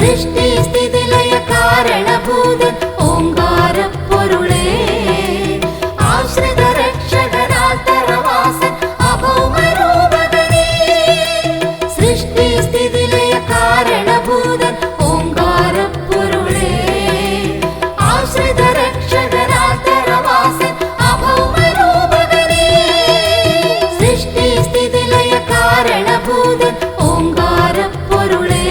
സൃഷ്ടി സ്ഥിതി ലയ കാരണഭൂതൻ ഓംകാരപ്പൊരുളേ ആശ്രിത രക്ഷകനാന്തരവാസൻ അഭൗമരൂപകനേ സൃഷ്ടി സ്ഥിതി ലയ കാരണഭൂതൻ ഓംകാരപ്പൊരുളേ ആശ്രിത രക്ഷകനാന്തരവാസൻ അഭൗമരൂപകനേ സൃഷ്ടി സ്ഥിതി ലയ കാരണഭൂതൻ ഓംകാരപ്പൊരുളേ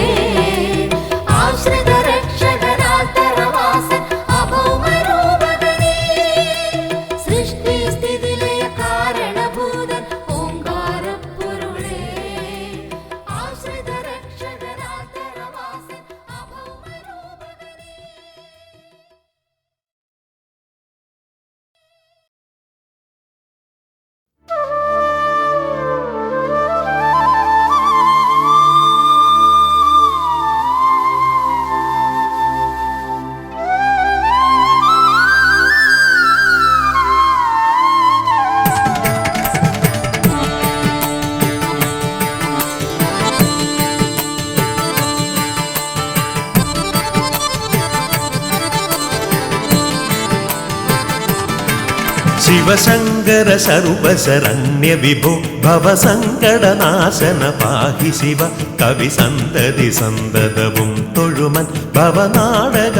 ആശ്രിത രക്ഷകനാന്തരവാസൻ അഭൗമരൂപകനേ സൃഷ്ടി സ്ഥിതി ലയ കാരണഭൂതൻ ഓംകാരപ്പൊരുളേ ആശ്രിത രക്ഷകനാന്തരവാസൻ അഭൗമരൂപകനേ. ശിവശങ്കര സർവശരണ്യ വിഭോ ഭവസങ്കടനാശന പാഹി ശിവ കവിസന്തതി സന്തതവും തൊഴുമൻ ഭവനാടകമാടുമരും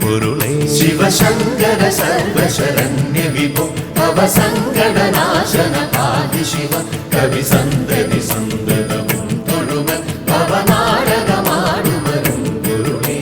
പൊരുളേ ശിവശങ്കര സർവശരണ്യ വിഭോ ഭവസങ്കടനാശന പാഹി ശിവ കവിസന്തതി സന്തതവും തൊഴുമൻ ഭവനാടകമാടുമരും പൊരുളേ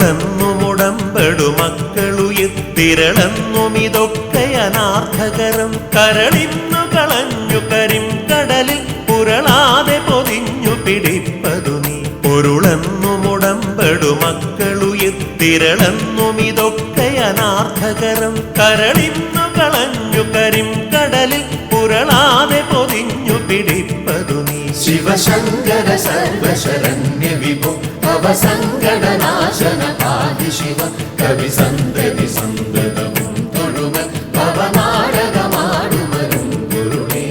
പൊരുളെന്നുമുടമ്പെടു മക്കളുയിത്തിരളെന്നുമിതൊക്കെ അനാർത്ഥകരം കരളിന്നു കളഞ്ഞു കരിം കടലിൽ പുരളാതെ പൊതിഞ്ഞു പിടിപ്പതു നീ പൊരുളെന്നുമുടമ്പെടു മക്കളുയിത്തിരളെന്നുമിതൊക്കെ അനാർത്ഥകരം കരളിന്നു കളഞ്ഞു കരിം കടലിൽ പുരളാതെ പൊതിഞ്ഞു പിടിപ്പതു നീ ശിവശങ്കര സർവശരണ്യ വിഭോ ഭവസങ്കടനാശന പാഹി ശിവ കവിസന്തതി സന്തതവും തൊഴുമൻ ഭവനാടകമാടുമരും പൊരുളേ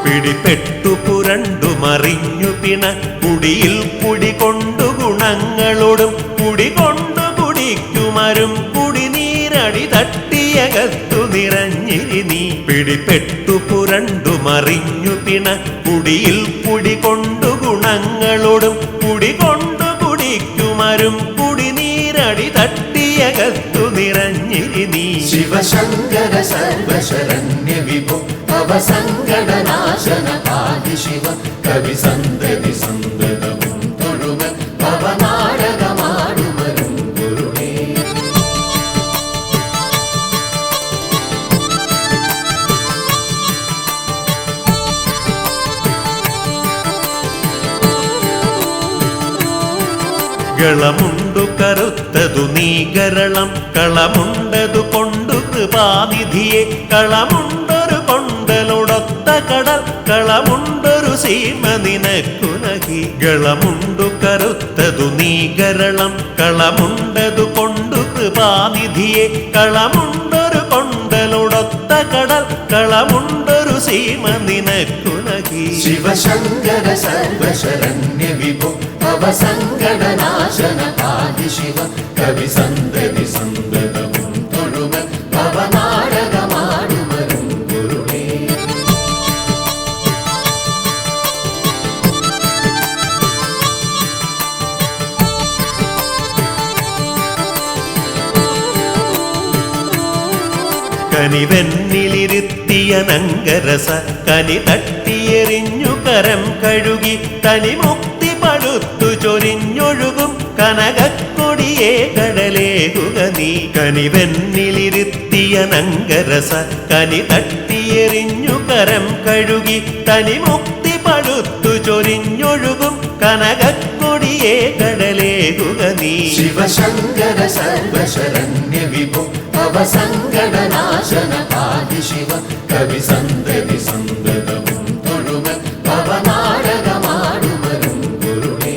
പിടിപ്പെട്ടു പുരണ്ടു മറിഞ്ഞു പിണ കുടിയിൽ കുടികൊണ്ടു ഗുണങ്ങളോടും കുടികൊണ്ടു കുടിക്കുമരും കുടിനീരടി തട്ടിയകത്തു നിറഞ്ഞിരി നീ പിടിപ്പെട്ടു പുരണ്ടു മറിഞ്ഞു പിണ കുടിയിൽ കുടികൊണ്ടു ഗുണങ്ങളോടും കുടികൊണ്ടു കുടിക്കുമരും കുടിനീരടി തട്ടിയകത്തു നിറഞ്ഞിരി നീ ശിവശങ്കര സർവശരണ്യ വിഭോ ഭവസങ്കടനാശന പാഹി ശിവ കവിസന്തതി സന്തതവും തൊഴുമൻ ഭവനാടകമാടുമരും പൊരുളേ ഗളമുണ്ടു കറുത്തതു നീ ഗരളം കളമുണ്ടതു കൊണ്ടു കൃപാനിധിയെ കളമുണ്ടൊരു കൊണ്ടലൊടൊത്ത കടൽ കളമുണ്ടൊരു സീമ നിനക്കു നഹി ഗളമുണ്ടു കറുത്തതു നീ ഗരളം കളമുണ്ടതു കൊണ്ടു കൃപാനിധിയെ കളമുണ്ടൊരു കൊണ്ടലൊടൊത്ത കടൽ കളമുണ്ടൊരു സീമ നിനക്കു നഹി ശിവശങ്കര സർവശരണ്യ വിഭോ ഭവസങ്കടനാശന പാഹി ശിവ കവിസന്തതി സന്തതവും തൊഴുമൻ ഭവനാടകമാടുമരും പൊരുളേ കനിവെന്നിലിരുത്തിയ നങ്കരസ കനി തട്ടിയെറിഞ്ഞു കരം കഴുകി തനിമുക്തി പടുത്തു ചൊരിഞ്ഞൊഴുകും കനകക്കൊടിയേ കടലേകുക നീ കനിവെന്നിലിരുത്തിയ നങ്കരസ കനി തട്ടിയെറിഞ്ഞു കരം കഴുകി തനിമുക്തി പടുത്തു ചൊരിഞ്ഞൊഴുകും കനകക്കൊടിയേ കടലേകുക നീ ശിവശങ്കര സർവശരണ്യ വിഭോ ഭവ ഭവസങ്കടനാശന പാതി ശിവ കവി സന്തതി സന്തതവും തൊഴുമൻ ഭവനാടകമാടുമരും ഗുരുവേ.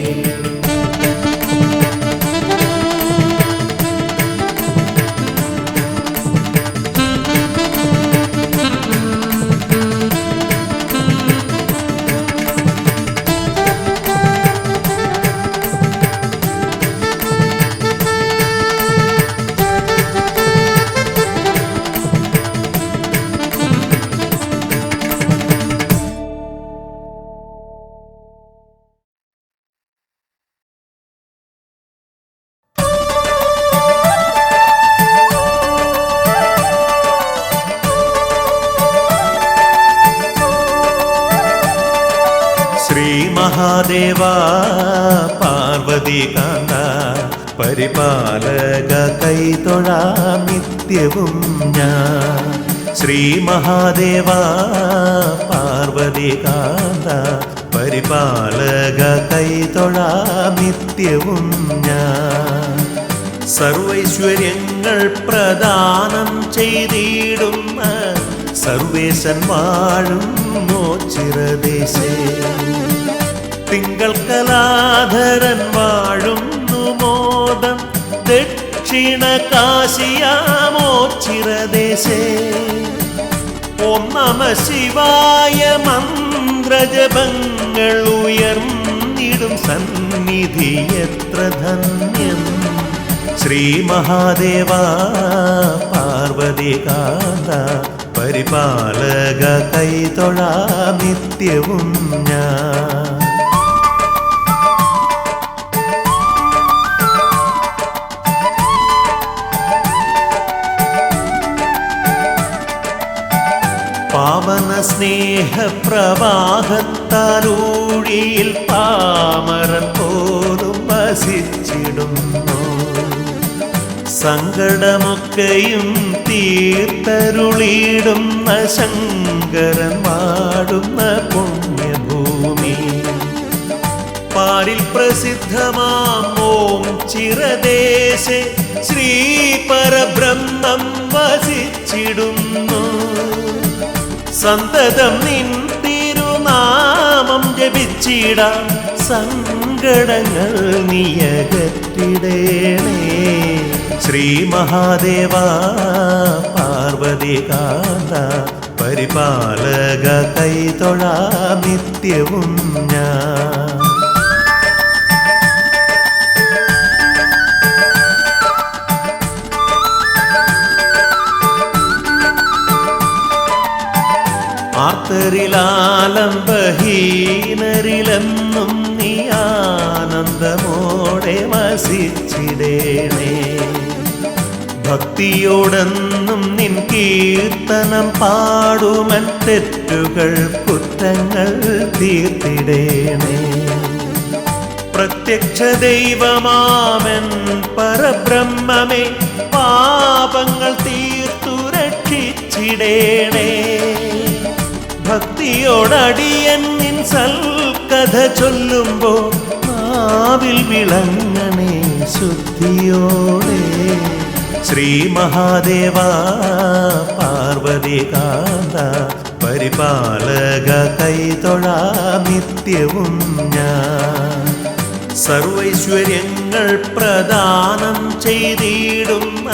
ശ്രീ മഹാദേവ പാർവതി കാന്ത പരിപാലക കൈതൊഴാം നിത്യവും ഞാൻ. ശ്രീ മഹാദേവ പാർവതി കാന്ത പരിപാലക കൈതൊഴാം നിത്യവും ഞാൻ. സർവൈശ്വര്യങ്ങൾ പ്രദാനം ചെയ്തിടുന്ന സർവേശൻ വാഴും മോച്ചിരദേശേ. തിങ്കൾ കലാധരൻ വാഴുന്നു മോദം ദക്ഷിണ കാശിയാമോച്ചിരദേശേ. ഓം നമ ശിവായ മന്ത്രജപങ്ങൾ ഉയർന്നിടും സന്നിധി എത്ര ധന്യം. ശ്രീ മഹാദേവ പാർവതി കാന്ത പരിപാലക കൈതൊഴാം നിത്യവും ഞാൻ. പാവന സ്നേഹപ്രവാഹത്താലൂഴിയിൽ പാമരൻ പോലും വസിച്ചിടുന്നു. സങ്കടമൊക്കെയും തീർത്തരുളിടുന്ന ശങ്കരൻ വാടുന്ന പുണ്യഭൂമി. പാരിൽ പ്രസിദ്ധമാം ഓം ചിരദേശേ ശ്രീ പരബ്രഹ്മം വസിച്ചിടുന്നു. സന്തതം നിൻ തിരുനാമം ജപിച്ചിടാം സങ്കടങ്ങൾ നീയകറ്റിടേണേ. ശ്രീ മഹാദേവ പാർവതി കാന്ത പരിപാലക കൈതൊഴാം നിത്യവും ഞാൻ. ആർത്തരിലാലംബഹീനരിലെന്നും നീ ആനന്ദമോടെ വസിച്ചിടേണേ. ഭക്തിയോടെന്നും നിൻ കീർത്തനം പാടുമൻ തെറ്റുകൾ കുറ്റങ്ങൾ തീർത്തിടേണേ. പ്രത്യക്ഷ ദൈവമാമൻ പരബ്രഹ്മമേ പാപങ്ങൾ തീർത്തു രക്ഷിച്ചിടേണേ. ഭക്തിയോടടിയൻ നിൻ സൽക്കഥ ചൊല്ലുമ്പോ നാവിൽ വിളങ്ങണേ ശുദ്ധിയോടെ. ശ്രീ മഹാദേവ പാർവതി കാന്ത പരിപാലക കൈതൊഴാം നിത്യവും ഞാൻ. സർവൈശ്വര്യങ്ങൾ പ്രദാനം ചെയ്തിടുന്ന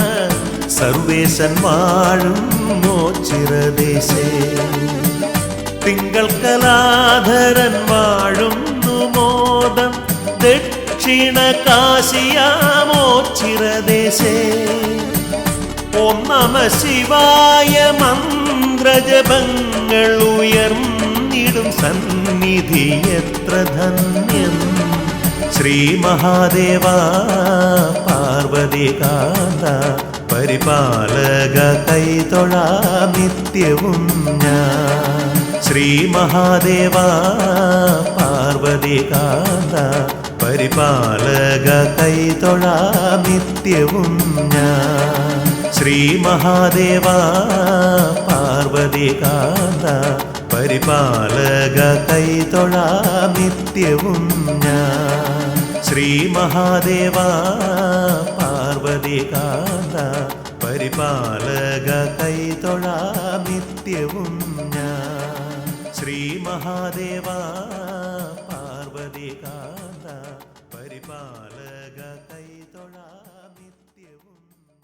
സർവേശൻ വാഴും മോച്ചിരദേശേ. തിങ്കൾ കലാധരൻ വാഴുന്നു മോദം ദക്ഷിണ കാശിയാമോച്ചിരദേശേ. ഓം നമ ശിവായ മന്ത്രജപങ്ങൾ ഉയർന്നിടും സന്നിധി എത്ര ധന്യം. ശ്രീ മഹാദേവ പാർവതി കാന്ത പരിപാലക കൈതൊഴാം നിത്യവും ഞാൻ. ശ്രീ മഹാദേവ പാർവതി കാന്ത പരിപാലക കൈതൊഴാം നിത്യവും ഞാൻ. ശ്രീ മഹാദേവ പാർവതി കാന്ത പരിപാലക കൈതൊഴാം നിത്യവും ഞാൻ. ശ്രീ മഹാദേവ പാർവതി കാന്ത പരിപാലക കൈതൊഴാം നിത്യവും ഞാൻ. ശ്രീ മഹാദേവ പാർവതി കാന്ത പരിപാലക കൈതൊഴാം നിത്യവും ഞാൻ.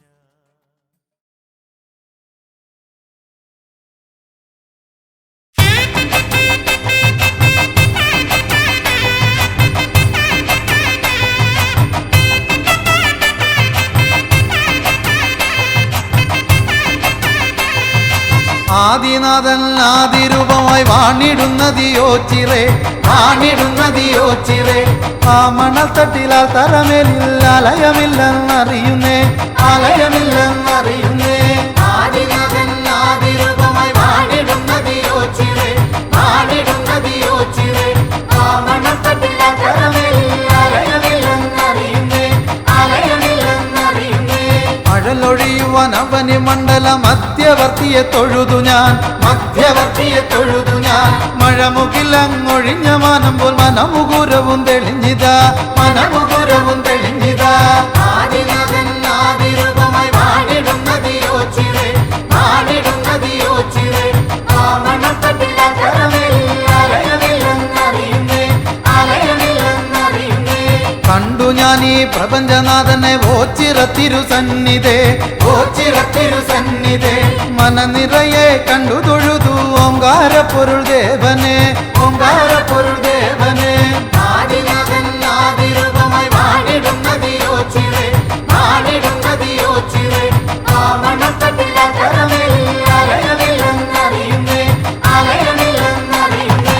ആദിനാഥൻ ആദിരൂപമായി വാണിടുന്നതിയോ ചിറേ വാണിടുന്നതിയോ ചിറേ ആ മണൽത്തട്ടിലാൽ തറമേലിൽ അലയമില്ലെന്നറിയുന്നേ അലയമില്ലെന്നറിയുന്നേ ആദിനാഥൻ ആദിരൂപമായി വാണിടുന്നതിയോ ചിറേ വാണിടുന്നതിയോ ചിറേ ആ മണൽത്തട്ടിലാൽ തറമേലിൽ അലയമില്ലെന്നറിയുന്നേ അലയമില്ലെന്നറിയുന്നേ അഴലൊഴിയുവാൻ അവന് മണ്ഡല മധ്യവർത്തിയെ തൊഴുതു ഞാൻ മധ്യവർത്തിയെ തൊഴുതു ഞാൻ മഴമുകിലങ്ങൊഴിഞ്ഞ മാനം പോൽ മനമുകുരവും തെളിഞ്ഞിതാ മനമുകുരവും തെളിഞ്ഞിതാ ആദിനാഥൻ ആദിരൂപമായി വാണിടുന്നതിയോ ചിറേ വാണിടുന്നതിയോ ചിറേ ആ മണൽത്തട്ടിലാ തറമേലിൽ അലയമില്ലെന്നറിയുന്നേ അലയമില്ലെന്നറിയുന്നേ കണ്ടു ഞാൻ ഈ പ്രപഞ്ചനാഥനെ ഓച്ചിറത്തിരുസന്നിധേ ഓച്ചിറത്തിരുസന്നിധേ മനനിറയെ കണ്ടു തൊഴുതു ഓംകാര പൊരുൾ ദേവനെ ഓംകാര പൊരുൾ ദേവനെ ആദിനാഥൻ ആദിരൂപമായി വാണിടുന്നതിയോ ചിറേ വാണിടുന്നതിയോ ചിറേ ആ മണൽത്തട്ടിലാ തറമേലിൽ അലയമില്ലെന്നറിയുന്നേ അലയമില്ലെന്നറിയുന്നേ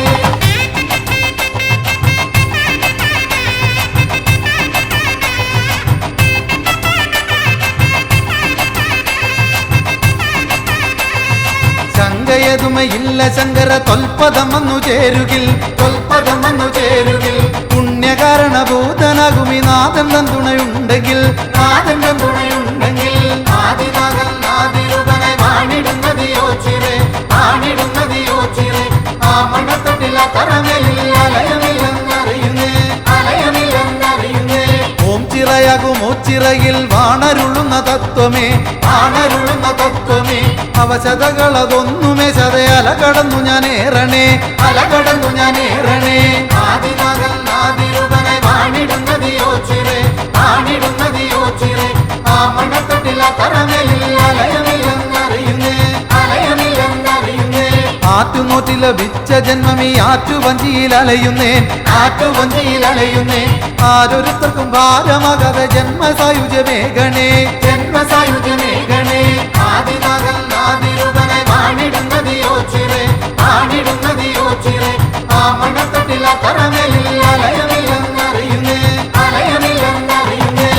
ശങ്കയതുമയില്ല ശങ്കര തൊൽപദം വന്നു ചേരുകിൽ തൊൽപദം വന്നു ചേരുകിൽ പുണ്യകാരണഭൂതനാകുമി നാഥൻ തുണയുണ്ടെങ്കിൽ നാഥൻ തുണയുണ്ടെങ്കിൽ ആദിനാഥൻ ആദിരൂപനെ വാണിടുന്നതിയോ ചിറേ വാണിടുന്നതിയോ ചിറേ ആ മണൽത്തട്ടിലാ തറമേലിൽ അലയമില്ലെന്നറിയുന്നേ അലയമില്ലെന്നറിയുന്നേ ഓം ചിറയാകും ഓച്ചിറയിൽ വാണരുളുന്ന തത്വമേ വാണരുളുന്ന തത്വമേ അവശതകളതൊന്നുമേ ചതേ അലകടന്നു ഞാൻ ഏറണേ അലകടന്നു ഞാൻ ഏറണേ ആദിനാഥൻ ആദിരൂപനെ വാണിടുന്നതിയോ ചിറേ വാണിടുന്നതിയോ ചിറേ ആ മണൽത്തട്ടിലാ തറമേലിൽ അലയമില്ലെന്നറിയുന്നേ അലയമില്ലെന്നറിയുന്നേ ആറ്റുനോറ്റി ലഭിച്ച ജന്മമീ ആറ്റുവഞ്ചിയിൽ അലയുന്നേൻ ആറ്റുവഞ്ചിയിൽ അലയുന്നേ ആരൊരുത്തർക്കും ഭാരമാകാതെ ജന്മസായുജമേഘണേ ജന്മസായുജമേഘണേ ആദിനാഥൻ ആദിരൂപനെ വാണിടുന്നതിയോ ചിറേ വാണിടുന്നതിയോ ചിറേ ആ മണൽത്തട്ടിലാ തറമേലിൽ അലയമില്ലെന്നറിയുന്നേ അലയമില്ലെന്നറിയുന്നേ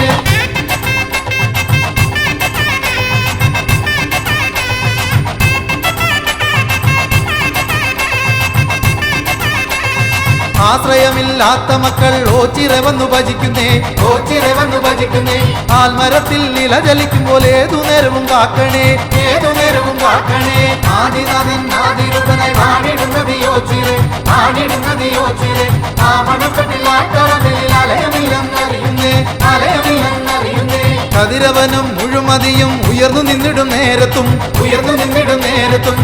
ആശ്രയമില്ലാത്ത മക്കൾ ഓച്ചിറ വന്നു ഭജിക്കുന്നേ ഓച്ചിറ വന്നു ഭജിക്കുന്നേ ആൽമരത്തിൽ നില ജലിക്കും പോലെ ഏതു നേരവും കാക്കണേ ഏതു നേരവും കാക്കണേ ആദിനാഥൻ ആദിരൂപനായി വാണിടുന്നതിയോ ചിറേ വാണിടുന്നതിയോ ചിറേ ആ മണൽത്തട്ടിലാ തറമേലിൽ അലയമില്ലെന്നറിയുന്നേ അലയമില്ലെന്നറിയുന്നേ കതിരവനും മുഴുമതിയും ഉയർന്നു നിന്നിടും നേരത്തും ഉയർന്നു നിന്നിടും നേരത്തും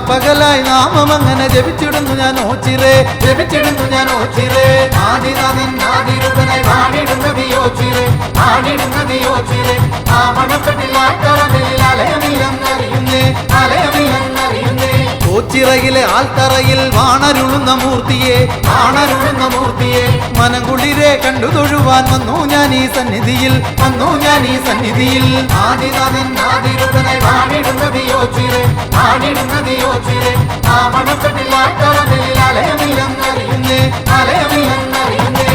പകലായി നാമം അങ്ങനെ ജപിച്ചിടുന്നു ഞാൻ ഓച്ചിറേ ജപിച്ചിടുന്നു ഞാൻ ഓച്ചിറേ ആദിനാഥൻ ആദിരൂപനായി വാണിടുന്നതിയോ ചിറേ വാണിടുന്നതിയോ ചിറേ ആ മണൽത്തട്ടിലാ തറമേലിൽ അലയമില്ലെന്നറിയുന്നേ അലയമില്ലെന്നറിയുന്നേ ഓച്ചിറയിലെ ആൽത്തറയിൽ വാണരുളുന്ന മൂർത്തിയെ വാണരുളുന്ന മൂർത്തിയെ മനംകുളിരെ കണ്ടു തൊഴുവാൻ വന്നു ഞാൻ ഈ സന്നിധിയിൽ വന്നു ഞാൻ ഈ സന്നിധിയിൽ ആദിനാഥൻ ആദിരൂപനായി വാണിടുന്നതിയോ ചിറേ വാണിടുന്നതിയോ ചിറേ ആ മണൽത്തട്ടിലാ തറമേലിൽ അലയമില്ലെന്നറിയുന്നേ അലയമില്ലെന്നറിയുന്നേ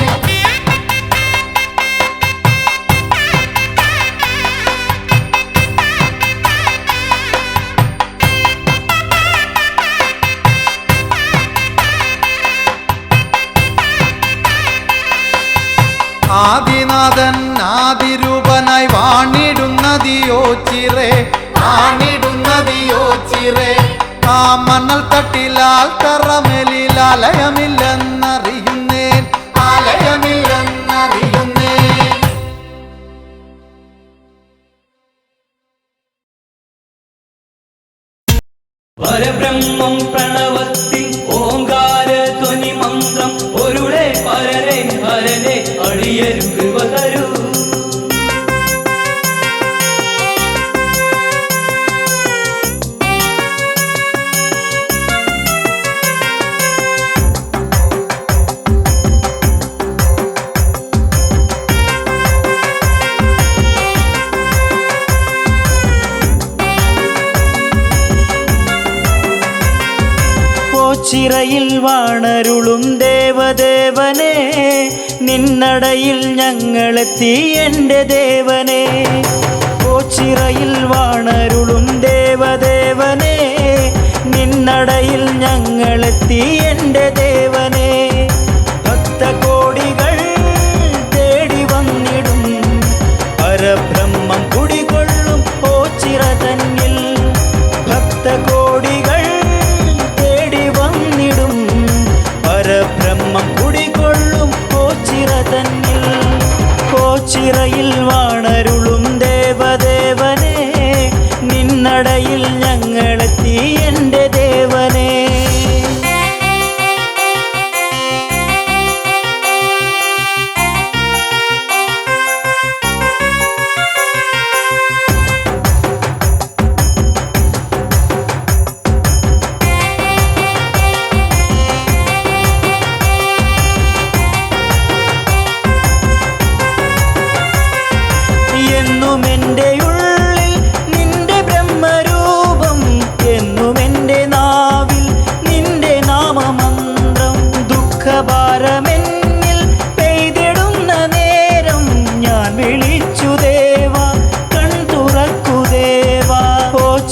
ആദിനാഥൻ ആദിരൂപനായി വാണിടുന്നതിയോ ചിറേ വാണിടുന്നതിയോ ചിറേ ആ മണൽത്തട്ടിലാൽ തറമേലിൽ അലയമില്ലെന്നറിയുന്നേ അലയമില്ലെന്നറിയുന്നേ പരബ്രഹ്മം പ്രണവത്തിൻ ഓങ്കാര ധ്വനി മന്ത്രം ഒരുളെ പരനെ ഹരനെ അടിയരു കൃപ തരൂ. ചിറയിൽ വാണരുളും ദേവദേവനെ നിന്നടയിൽ ഞങ്ങളെത്തി എൻ്റെ ദേവനെ. ചിറയിൽ വാണരുളും ദേവദേവനെ നിന്നടയിൽ ഞങ്ങളെത്തി എൻ്റെ ദേവനെ. ഭക്തകോടികൾ തേടി വന്നിടും പരബ്രഹ്മം കുടികൊള്ളും ചിറ തന്നിൽ. ഭക്തകോടികൾ പരബ്രഹ്മം കുടികൊള്ളും ചിറ തന്നിൽ. ചിറയിൽ വാണരുളും ദേവദേവനെ നിന്നടയിൽ ഞങ്ങളെത്തി എൻ്റെ ദേവനെ. എന്നുമെൻ്റെ ഉള്ളിൽ നിന്റെ ബ്രഹ്മരൂപം, എന്നുമെൻ്റെ നാവിൽ നിന്റെ നാമമന്ത്രം. ദുഃഖഭാരമെന്നിൽ പെയ്തിടുന്ന നേരം ഞാൻ വിളിച്ചു ദേവ കൺ തുറക്കു ദേവ.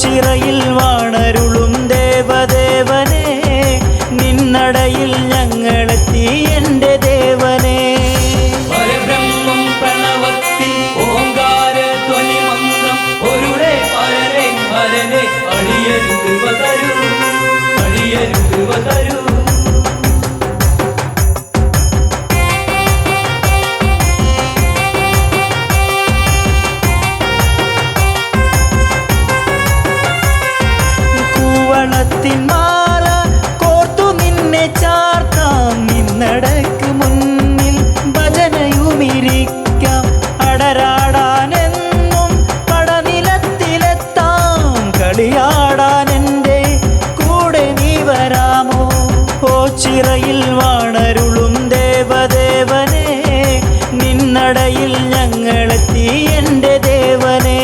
ചിറയിൽ വാണരുളും ദേവദേവനെ നിന്നടയിൽ ഞങ്ങളെത്തി എൻ്റെ ദേവനെ. പരബ്രഹ്മം പ്രണവത്തിൻ ഓങ്കാര ധ്വനി മന്ത്രം ഒരുളെ പരനെ ഹരനെ അടിയരു കൃപ തരൂ, അടിയരു കൃപ തരൂ. കൂവളത്തിൻ മാല കോർത്തു നിന്നെ ചാർത്താം, നിന്നടക്ക് മുന്നിൽ ഭജനയുമിരിക്കാം. അടരാടാനെന്നും പടനിലത്തിലെത്താം, കളിയാടാനെൻ്റെ കൂടെ നീ വരാമോ. ചിറയിൽ വാണരുളും ദേവദേവനെ നിന്നടയിൽ ഞങ്ങളെത്തി എൻ്റെ ദേവനെ.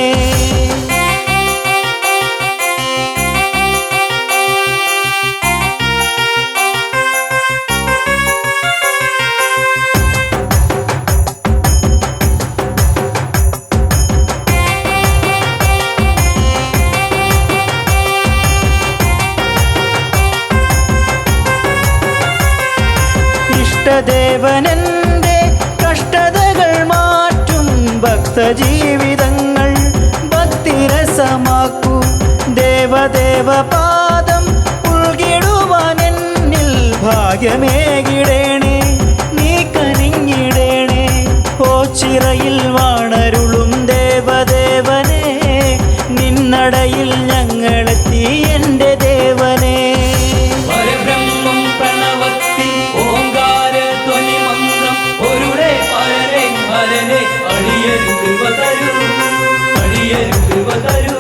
ഇഷ്ടദേവനെൻ്റെ കഷ്ടതകൾ മാറ്റും, ഭക്തജീവിതങ്ങൾ ഭക്തിരസമാക്കൂ. ദേവദേവ പാദം ഉൾകിടുവാൻ എന്നിൽ ഭാഗ്യമേകിടേണേ, നീ കനിഞ്ഞിടേണേ. ചിറയിൽ വാണരുളും ദേവദേവനെ നിന്നടയിൽ ഞങ്ങളെത്തി എൻ്റെ ദേവനെ. പരബ്രഹ്മം പ്രണവത്തിൻ ഓങ്കാര ധ്വനി മന്ത്രം ഒരുളെ പരനെ ഹരനെ അടിയരു കൃപ തരൂ, അടിയരു കൃപ തരൂ.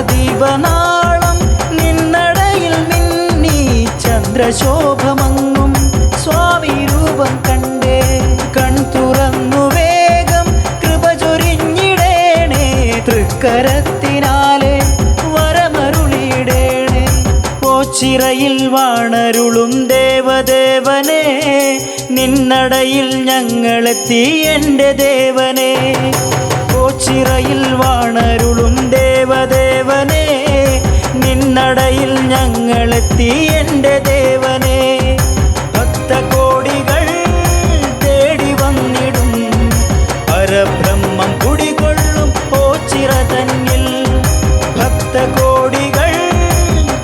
സന്ധ്യദീപനാളം നിന്നടയിൽ മിന്നി ചന്ദ്രശോഭമങ്ങും സ്വാമി രൂപം കണ്ടേ. കൺ തുറന്നു വേഗം കൃപ ചൊരിഞ്ഞിടേണേ, തൃക്കരത്തിനാലെ വരമരുളിയിടേണേ. ചിറയിൽ വാണരുളും ദേവദേവനെ നിന്നടയിൽ ഞങ്ങളെത്തി എൻ്റെ ദേവനെ. ചിറയിൽ വാണരുളും ദേവദേവനെ നിന്നടയിൽ ഞങ്ങളെത്തി എൻ്റെ ദേവനെ. ഭക്തകോടികൾ തേടി വന്നിടും പരബ്രഹ്മം കുടികൊള്ളും ചിറ തന്നിൽ. ഭക്തകോടികൾ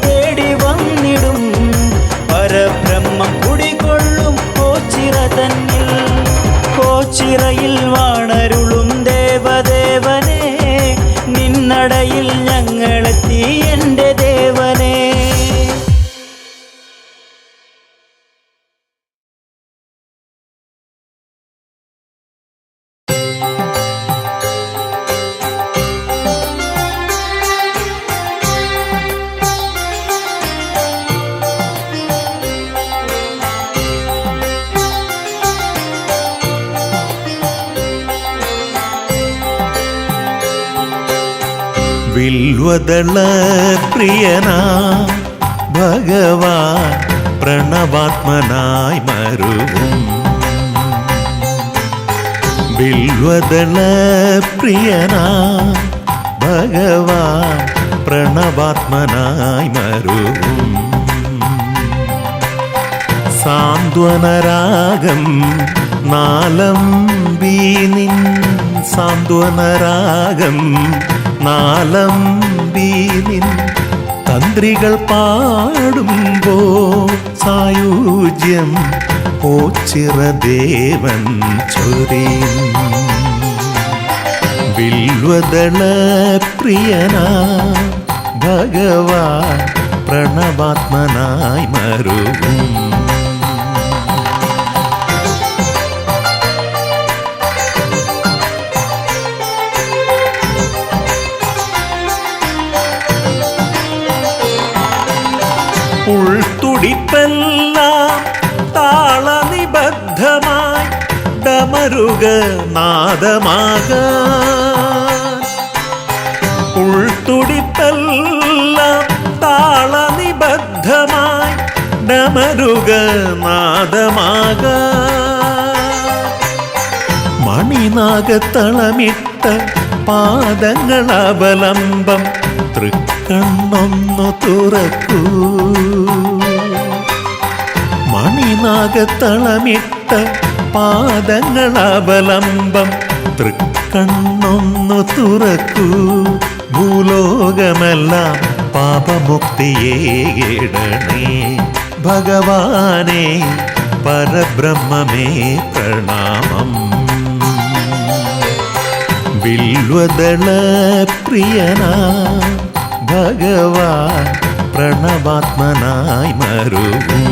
തേടി വന്നിടും പരബ്രഹ്മം വില്വദള പ്രിയനാ ഭഗവാൻ പ്രണവാത്മനായി മരുവും വില്വദള പ്രിയനാ ഭഗവാൻ പ്രണവാത്മനായി മരുവും സാന്ത്വനരാഗം നാലം വീനിൻ സാന്ത്വനരാഗം നാലം വീനിൻ തന്ത്രികൾ പാടുമ്പോ സായുജ്യം ഓച്ചിറദേവൻ ചൊരിയും വില്വദള പ്രിയനാ ഭഗവാൻ പ്രണവാത്മനായി മരുവും ഉൾത്തുടിപ്പെല്ലാം താളനിബദ്ധമായി ഡമരുക നാദമാകാൻ ഉൾത്തുടിപ്പെല്ലാം താളനിബദ്ധമായി ഡമരുക നാദമാകാൻ മണിനാഗത്തളമിട്ട പാദങ്ങളവലംബം തൃക്കണ്ണൊന്നു തുറക്കൂ മണിനാഗത്തളമിട്ട പാദങ്ങളവലംബം തൃക്കണ്ണൊന്നു തുറക്കൂ ഭൂലോകമെല്ലാം പാപമുക്തിയേകിടണേ ഭഗവാനേ പരബ്രഹ്മമേ പ്രണാമം വില്വദള പ്രിയനാ ഭഗവാൻ പ്രണവാത്മനായി മരുവും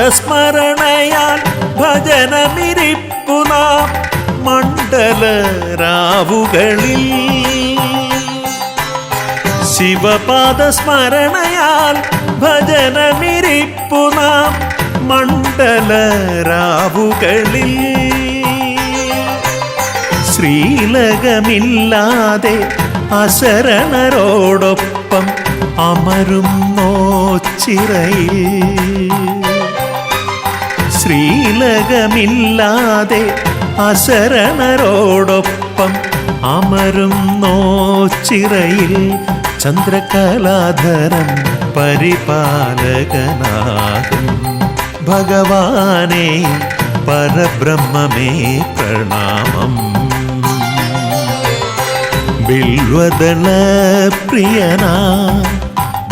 ശിവപാദസ്മരണയാൽ ഭജനമിരിപ്പു നാം മണ്ഡലരാവുകളിൽ ശിവപാദസ്മരണയാൽ ഭജനമിരിപ്പു നാം മണ്ഡലരാവുകളിൽ ശ്രീലകമില്ലാതെ അശരണരോടൊപ്പം അമരും നോച്ചിറയിൽ ശ്രീലകമില്ലാതെ അശരണരോടൊപ്പം അമരും നോച്ചിറയിൽ ചന്ദ്രകലാധരൻ പരിപാലകനാകും ഭഗവാനേ പരബ്രഹ്മമേ പ്രണാമം വില്വദള പ്രിയനാ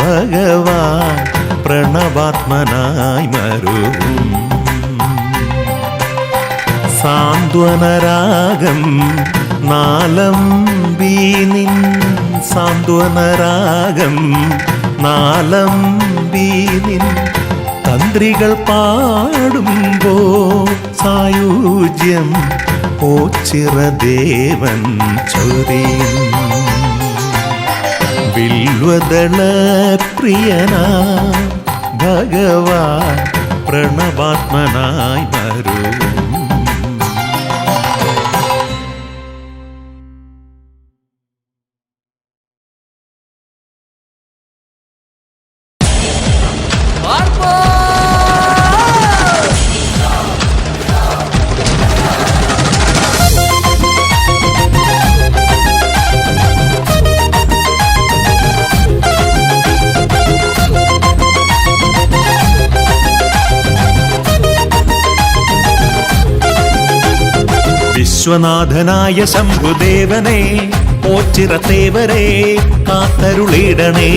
ഭഗവാൻ പ്രണവാത്മനായി മരുവും സാന്ത്വനരാഗം നാലം വീനിൻ സാന്ത്വനരാഗം നാലം വീനിൻ തന്ത്രികൾ പാടുമ്പോ സായുജ്യം ഓച്ചിറദേവൻ ചൊരിയും വില്വദള പ്രിയനാ ഭഗവാൻ പ്രണവാത്മനായി മരുവും വിശ്വനാഥനായ ശംഭുദേവനെ ഓച്ചിറത്തേവരെ കാത്തരുളിടണേ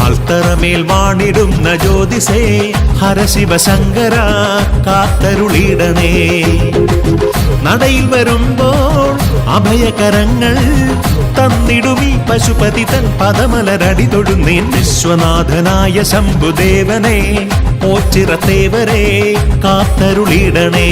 ആൽത്തറമേൽ വാണിടുന്ന ജ്യോതിസേ ഹരശിവശങ്കര കാത്തരുളിടണേ നടയിൽ വരുമ്പോൾ അഭയകരങ്ങൾ തന്നിടുമീ പശുപതി തൻ പദമലരടി തൊഴുന്നേൻ വിശ്വനാഥനായ ശംഭുദേവനെ ഓച്ചിറത്തേവരെ കാത്തരുളിടണേ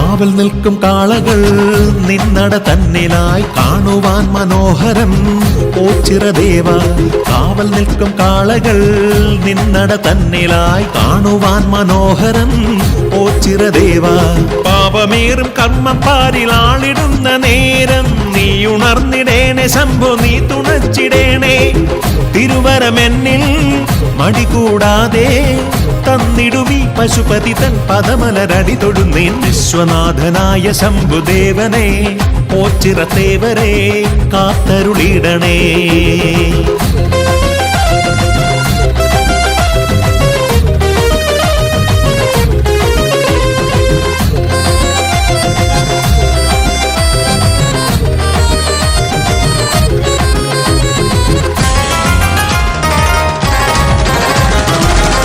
കാവൽ നിൽക്കും കാളകൾ നിന്നട തന്നിലായി കാണുവാൻ മനോഹരം ഓച്ചിറദേവ. കാവൽ നിൽക്കും കാളകൾ നിന്നട തന്നിലായി കാണുവാൻ മനോഹരം ഓച്ചിറദേവ. പാപമേറും കർമ്മം പാരിലാളിടുന്ന നേരം നീ ഉണർന്നിടേണേ ശംഭോ, നീ തുണച്ചിടേണേ. തിരുവരമെന്നിൽ മടികൂടാതെ തന്നിടുവി പശുപതി തൻ പദമലരടി തൊടുന്നേൻ. വിശ്വനാഥനായ ശംഭുദേവനെ ഓച്ചിറത്തേവരെ കാത്തരുളിടണേ.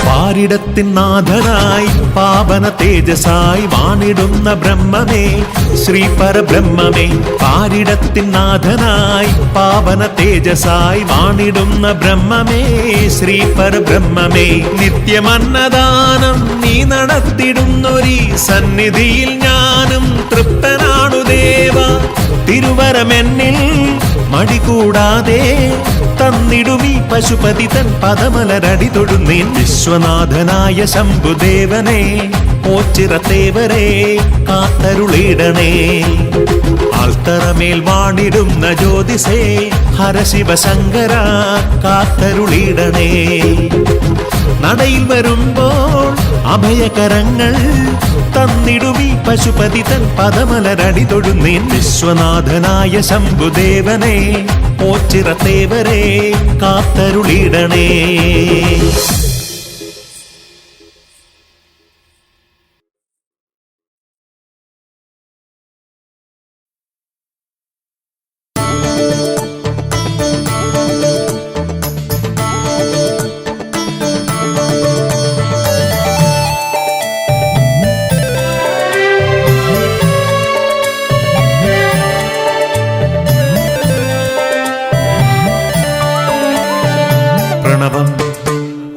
പാരിടത്തിൻ നാഥനായി പാവന തേജസായി വാണിടുന്ന ബ്രഹ്മമേ ശ്രീ പരബ്രഹ്മമേ. പാരിടത്തിൻ നാഥനായി പാവന തേജസായി വാണിടുന്ന ബ്രഹ്മമേ ശ്രീ പരബ്രഹ്മമേ. നിത്യമന്നദാനം നീ നടത്തിടുന്നൊരീ സന്നിധിയിൽ ഞാനും തൃപ്തനാണു ദേവ. തിരുവരമെന്നിൽ മടികൂടാതെ തന്നിടുമീ പശുപതി തൻ പദമലരടി തൊടുന്നേൻ. വിശ്വനാഥനായ ശംഭുദേവനെ ഓച്ചിറത്തേവരെ കാത്തരുളിടണേ. ആൽത്തറമേൽ വാണിടുന്ന ജ്യോതിസേ ഹരശിവശങ്കര കാത്തരുളിടണേ. നടയിൽ വരുമ്പോൾ അഭയകരങ്ങൾ തന്നിടുമീ പശുപതി തൻ പദമലരടി തൊടുന്നേൻ. വിശ്വനാഥനായ ശംഭുദേവനെ ഓച്ചിറത്തേവരെ കാത്തരുളിടണേ.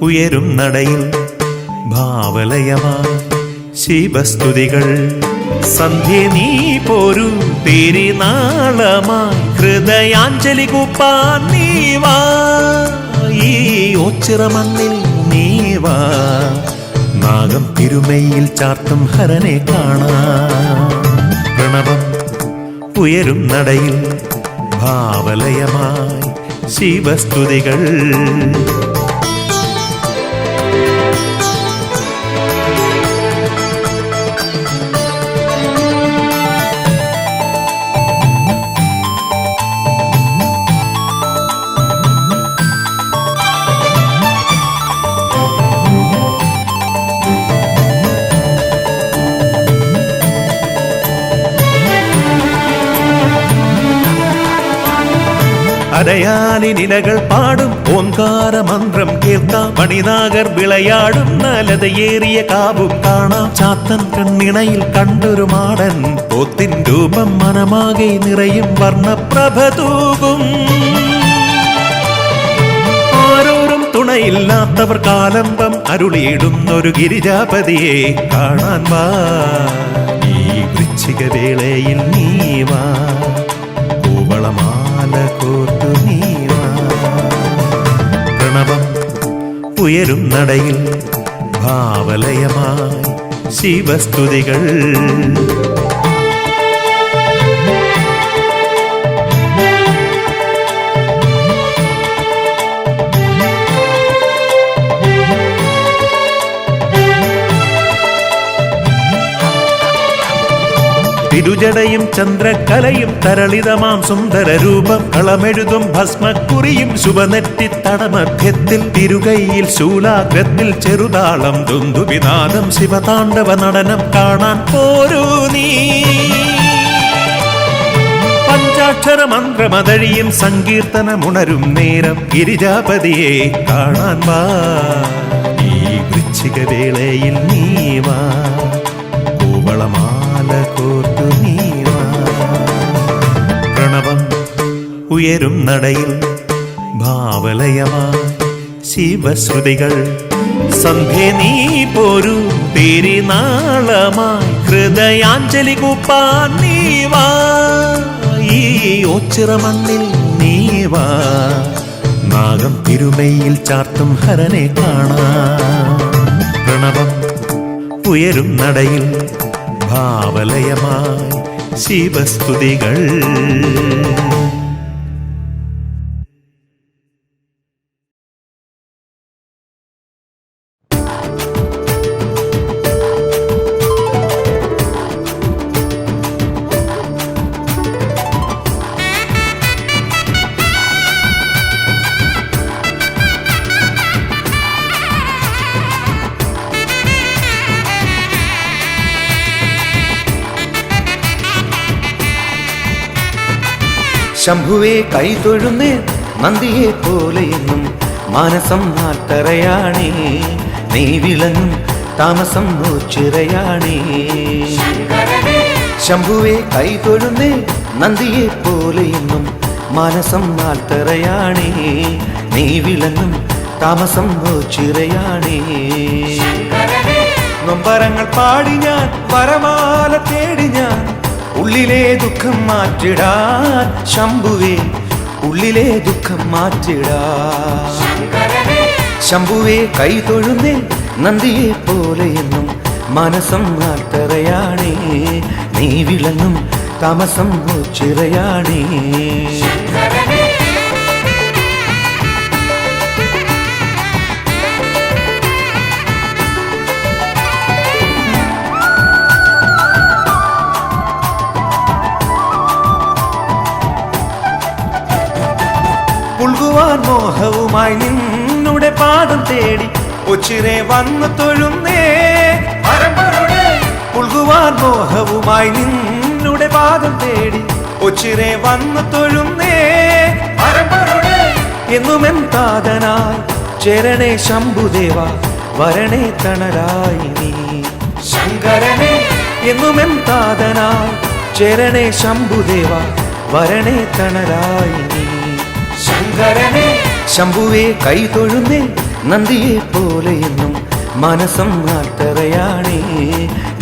ഉയരും നടയിൽ ഭാവലയമായി ശിവസ്തുതികൾ. സന്ധ്യ നീ പോരു തിരുനാളമായി ഹൃദയാഞ്ജലി കൂപ്പാൻ നീ വാ. ഈ ഓച്ചിറ മണ്ണിൽ നീ വാ. നാഗം തിരുമയിൽ ചാർത്തും ഹരനെ കാണാം. പ്രണവം ഉയരും നടയിൽ ഭാവലയമായി ശിവസ്തുതികൾ. അരയാലി നിലകൾ പാടും ഓംകാര മന്ത്രം കേൾക്കാം. മണിനാഗർ വിളയാടും ലതയേറിയ കാവും കാണാം. ചാത്തൻ കണ്ണിണയിൽ കണ്ടൊരു മാടൻ പോത്തിൻ രൂപം മനമാകെ നിറയും വർണ്ണപ്രഭ തൂകും. ആരോരും തുണയില്ലാത്തവർ കാലംബം അരുളിയിടുന്നൊരു ഗിരിജാപതിയെ കാണാൻ വാ. ഈ വൃശ്ചിക വേളയിൽ നീ വാ. കൂവളമാല കോർത്തു നീ വാ. പ്രണവം ഉയരും നടയിൽ ഭാവലയമായി ശിവസ്തുതികൾ. തിരുജടയും ചന്ദ്രകലയും തരളിതമാം സുന്ദര രൂപം. കളമെഴുതും ഭസ്മക്കുറിയും ശുഭനെറ്റിത്തടമധ്യത്തിൽ. തിരുകൈയിൽ ശൂലാഗ്രത്തിൽ ചെറുതാളം ദുന്ദുവിനാദം. ശിവതാണ്ഡവ നടനം കാണാൻ പോരൂ നീ. പഞ്ചാക്ഷര മന്ത്രമതഴിയും സങ്കീർത്തനമുണരും നേരം ഗിരിജാപതിയെ കാണാൻ വാ. ഈ വൃശ്ചിക വേളയിൽ നീ വാ. കൂവളമാല കോർത്തു നീ വാ. പ്രണവം ഉയരും നടയിൽ ഭാവലയമായി ശിവശ്രുതികൾ. സന്ധ്യ നീ പോരു തിരുനാളമായി ഹൃദയാഞ്ജലി കൂപ്പാൻ നീ വാ, ഈ ഓച്ചിറ മണ്ണിൽ നീ വാ, നാഗം തിരുമയിൽ ചാർത്തും ഹരനെ കാണാം. പ്രണവം ഉയരും നടയിൽ ഭാവലയമായി ശിവസ്തുതികൾ. ശംഭുവേ കൈതൊഴുന്നേ നന്ദിയെ പോലെയെന്നും മാനസം നാൽത്തറയാണേ, നീ വിളങ്ങും താമസം ഓച്ചിറയാണേ. ശംഭുവേ കൈതൊഴുന്നേ നന്ദിയെ പോലെയെന്നും മാനസം നാൽത്തറയാണേ, നീ വിളങ്ങും താമസം ഓച്ചിറയാണേ. നൊമ്പരങ്ങൾ പാടി ഞാൻ വരമാല തേടി ഞാൻ, ഉള്ളിലെ ദുഃഖം മാറ്റിടാൻ ശംഭുവേ, ഉള്ളിലെ ദുഃഖം മാറ്റിടാൻ. ശംഭുവേ കൈതൊഴുന്നേ നന്ദിയെ പോലെയെന്നും മനസം നാൽത്തറയാണേ, നീ വിളങ്ങും താമസം ഓച്ചിറയാണേ. പുൽകുവാൻ മോഹവുമായി നിന്നുടെ പാദം തേടി ഒച്ചിറെ വന്നു തൊഴുന്നേ. പുൽകുവാൻ മോഹവുമായി നിന്നുടെ പാദം തേടി ഒച്ചിറെ വന്നു തൊഴുന്നേ. എന്നുമെൻ താതനായി ചേരണേ ശംഭുദേവ, വരണേ തണലായി നീ ശങ്കരനെ. എന്നുമെൻ താതനായി ചേരണേ ശംഭുദേവ, വരണേ തണലായി നീ ശങ്കരനെ. ശംഭുവേ കൈതൊഴുന്നേ നന്ദിയെ പോലെയെന്നും മനസം നാൽത്തറയാണേ,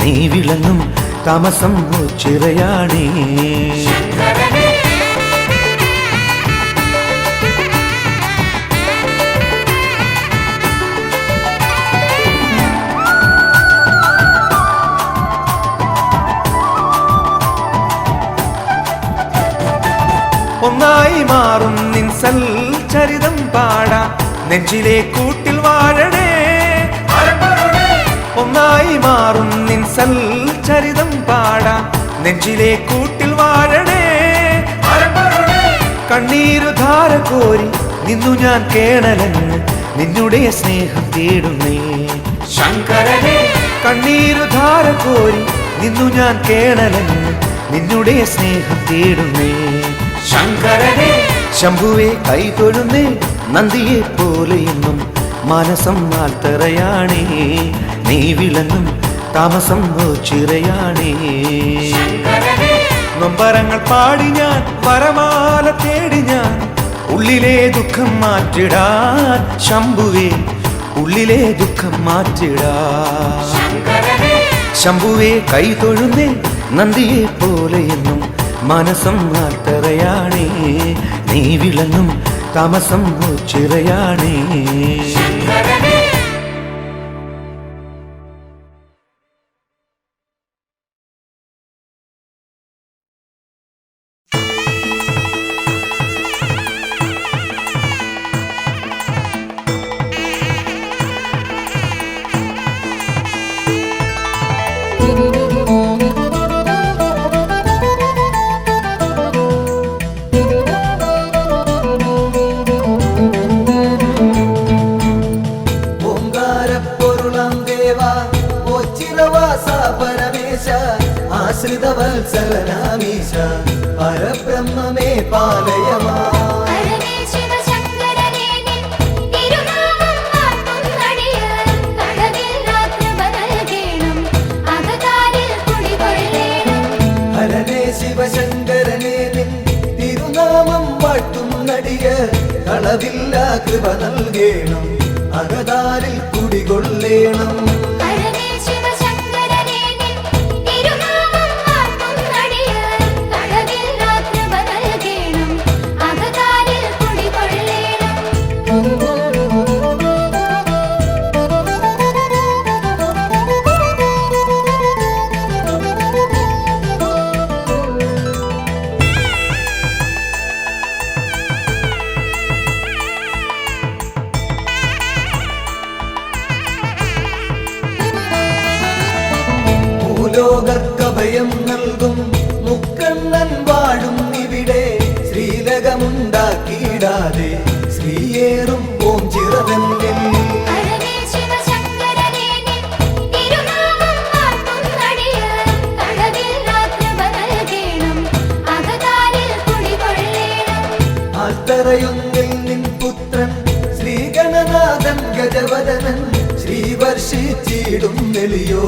നീ വിളങ്ങും താമസം ഓച്ചിറയാണേ. ഒന്നായി മാറും നിൻ സൽചരിതം പാടാം, നെഞ്ചിലെ കൂട്ടിൽ വാഴണേ. ഒന്നായി മാറും നിൻ സൽചരിതം പാടാം, നെഞ്ചിലെ കൂട്ടിൽ വാഴണേ. കണ്ണീരു ധാര കോരി നിന്നു ഞാൻ കേണലങ്ങ്, നിന്നുടെ സ്നേഹം തേടുന്നേ ശങ്കരനെ. കണ്ണീരു ധാര കോരി നിന്നു ഞാൻ കേണലങ്ങ്, നിന്നുടെ സ്നേഹം തേടുന്നേ ശങ്കരനെ. ശംഭുവേ കൈതൊഴുന്നേ നന്ദിയെ പോലെയെന്നും മനസം നാൽത്തറയാണേ, നീ വിളങ്ങും താമസം ഓച്ചിറയാണേ. നൊമ്പരങ്ങൾ പാടി ഞാൻ വരമാല തേടി ഞാൻ, ഉള്ളിലെ ദുഃഖം മാറ്റിടാൻ ശംഭുവേ, ഉള്ളിലെ ദുഃഖം മാറ്റിടാൻ. ശംഭുവേ കൈതൊഴുന്നേ നന്ദിയെ പോലെയെന്നും മനസം നാൽത്തറയാണേ, നീ വിളങ്ങും താമസം ഓച്ചിറയാണേ. ആശ്രിതവത്സലനാമീശ പരബ്രഹ്മമേ പാലയമാ. ഹരനേ ശിവശങ്കരനേ നിൻ തിരുനാമം വാഴ്ത്തും നടിയ, കളവില്ല കൃപ നൽകേണം, അകതാരിൽ കുടികൊള്ളേണം. ഹരനേ ശിവശങ്കരനേ നിൻ തിലകമുണ്ടാക്കിയിടാതെ ശ്രീയേറും ഓം ചിറതന്നിൽ ഹരനേ ശിവശങ്കരനേ നിൻ തിരുനാമം വാഴ്ത്തുന്നടിയാർ കളവില്ലാത്ത നൽകേണം അകതാരിൽ കുടികൊള്ളേണം. ആൽത്തറയൊന്നിൽ നിൻ പുത്രൻ ശ്രീഗണനാഥൻ ഗജവദനൻ ശ്രീവർഷിച്ചിടും നെളിയോ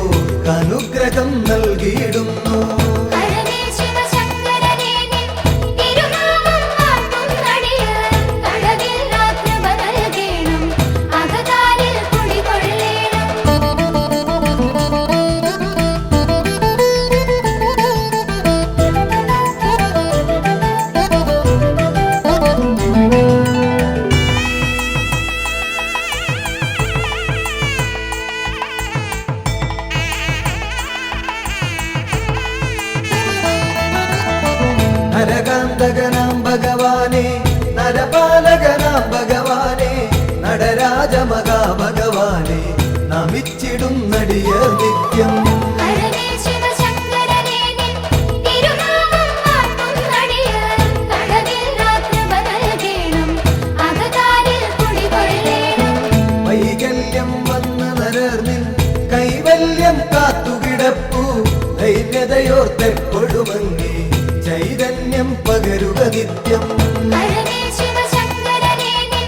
അനുഗ്രഹം നൽകിയിടുന്നു. ഹരനേ ശിവശങ്കരനേ നിൻ തിരുനാമം വാഴ്ത്തുന്നടിയാർ കളവില്ലാത്ത നൽകേണം അകതാരിൽ കുടികൊള്ളേണം. നരകാന്തകനാം ഭഗവാനെ നരപാലകനാം ഭഗവാനെ നടരാജമകാ ഭഗവാനെ നമിച്ചിടും നടിയ നിത്യം. ഹരനേ ശിവശങ്കരനേ നിൻ തിരുനാമം വാഴ്ത്തുന്നടിയാർ കളവില്ലാത്ത നൽകേണം അകതാരിൽ കുടികൊള്ളേണം. വൈകല്യം വന്ന നരർനിൻ കൈവല്യം കാത്തുകിടപ്പു ദൈന്യതയോർത്തെപ്പൊഴുമങ്ങി ചൈതന്യം പകരുക നിത്യം. ഹരനേ ശിവശങ്കരനേ നിൻ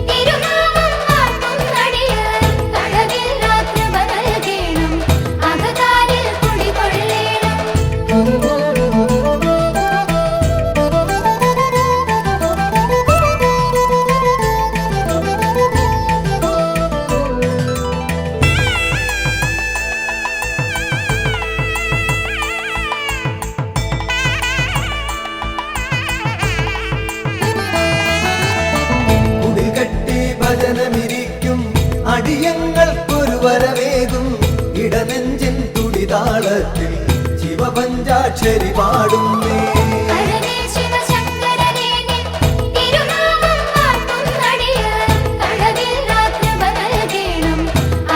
തിരുനാമം വാഴ്ത്തുന്നടിയാർ കളവില്ലാത്ത നൽകേണം അകതാരിൽ കുടികൊള്ളേണം. കുടിൽ കെട്ടി ഭജനമിരിക്കും അടിയങ്ങൾക്കൊരു വരവേകും ഇടനെഞ്ചിൻ തുടിതാളത്തിൽ ശിവപഞ്ചാക്ഷരി പാടുന്നേ. ഹരനേ ശിവശങ്കരനേ നിൻ തിരുനാമം വാഴ്ത്തുന്നടിയാർ കളവില്ലാത്ത നൽകേണം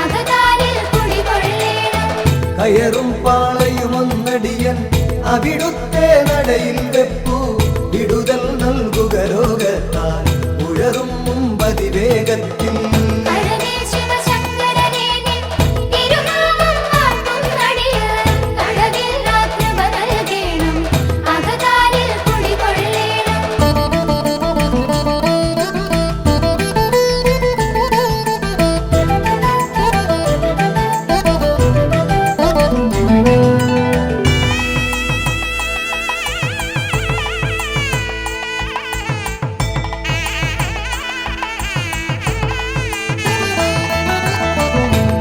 അകതാരിൽ കുടികൊള്ളേണം. കയറും പാളയുമൊന്നടിയൻ അവിടുത്തെ നടയിൽ വെപ്പു വിടുതൽ നൽകുക രോഗത്താൽ ഉഴറും മുമ്പതിവേഗത്തിൽ. ഹരനേ ശിവശങ്കരനേ നിൻ തിരുനാമം വാഴ്ത്തുന്നടിയാർ കളവില്ലാത്ത നൽകേണം അകതാരിൽ കുടികൊള്ളേണം.